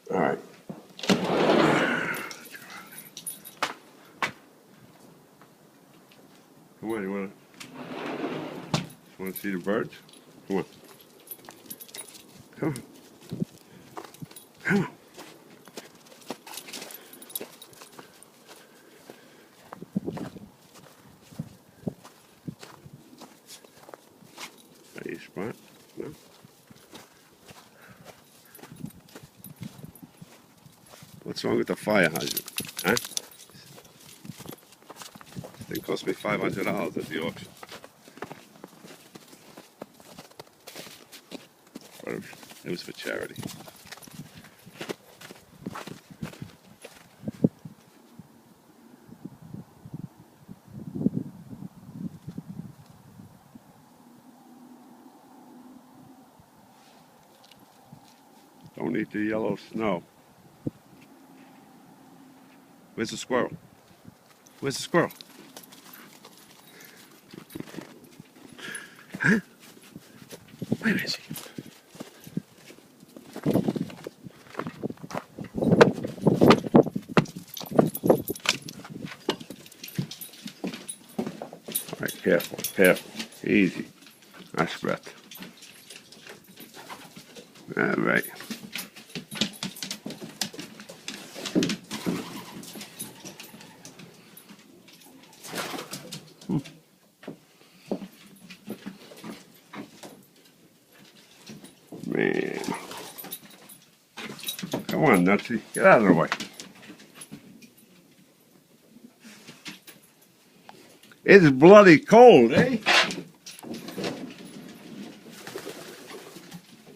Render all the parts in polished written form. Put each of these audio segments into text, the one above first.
All right. Come on, you wanna see the birds? Come on. Come on. Come on. Are you spot? No? What's wrong with the fire hydrant? Huh? This thing cost me $500 at the auction. But it was for charity. Don't eat the yellow snow. Where's the squirrel? Where's the squirrel? Huh? Where is he? All right, careful, careful. Easy. Nice breath. All right. Man. Come on, Nutsy. Get out of the way. It's bloody cold, eh?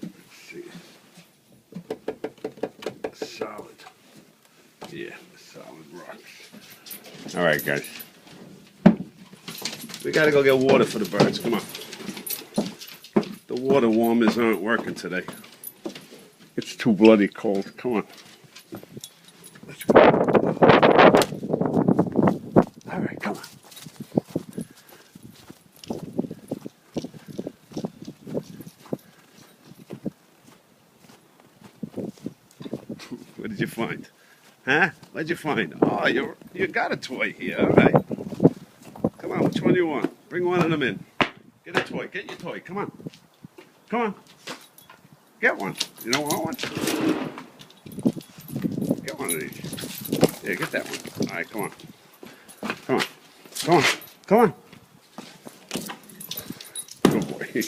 Let's see. Solid. Yeah, solid rocks. All right, guys. We gotta go get water for the birds. Come on. The water warmers aren't working today. It's too bloody cold. Come on. Let's go. All right, come on. What did you find? Huh? What'd you find? Oh, you got a toy here. All right. Come on, which one do you want? Bring one of them in. Get a toy. Get your toy. Come on. Come on. Get one. You don't want one? Get one of these. Yeah, get that one. All right, come on. Come on. Come on. Come on. Good boy.